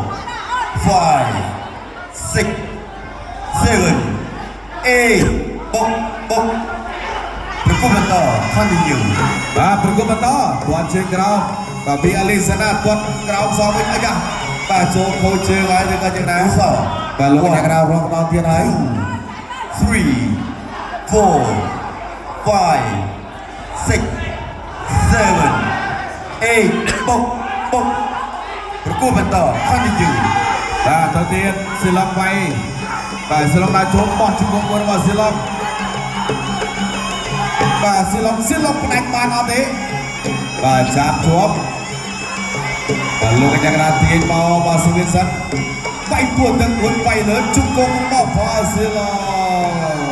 5 6 7 8 បុកប្រគំបន្ត continue បាទប្រគំបន្តគាត់ជើងក្រោមបាទពីអាលីសាណាគាត់ក្រោមសងវិញអាយ៉ា បាទចូលខូចជើងហើយឬក៏យ៉ាងណាសោះបាទលោកអ្នកក្រៅរងដល់ទៀតហើយ3 4 5 6 7 8បុកប្រគួតបន្ត continue បាទទៅទៀតសិលំវាយបាទសិលំដាក់ចូលបោះជង្គង់មួយរបស់សិលំបាទសិលំផ្ដាច់បានអត់ទេបាទចាប់ជាប់បាទលោកកញ្ញាកណាទាញមកបាទសុវិនសិនវាយពួតទាំង4វាយលើជង្គង់របស់ផលសិលំ